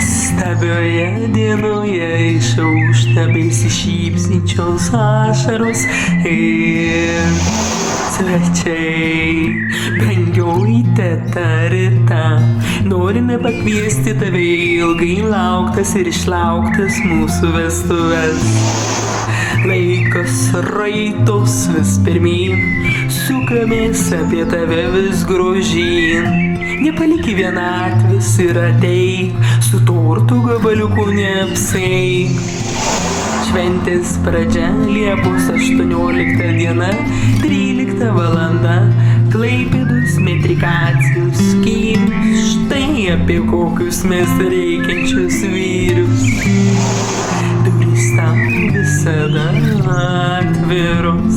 Nuostabioje dienoje išaušta besišypsinčios ašaros ir svečiai. Brangioji teta Rita, norime pakviesti tave ilgai lauktas ir išlauktas mūsų vestuves. Laikas raitos vis pirmyn, sukamės apie tave vis grožyn. Nepalik vienatvės ir ateik, su tortų gabaliuku neapsaik. Šventės pradžia Liepos 18 diena, 13 valanda, Klaipėdos metrikacijos skyrius. Štai apie kokius mes reikiančius vyrus. Durys tau visada atviros.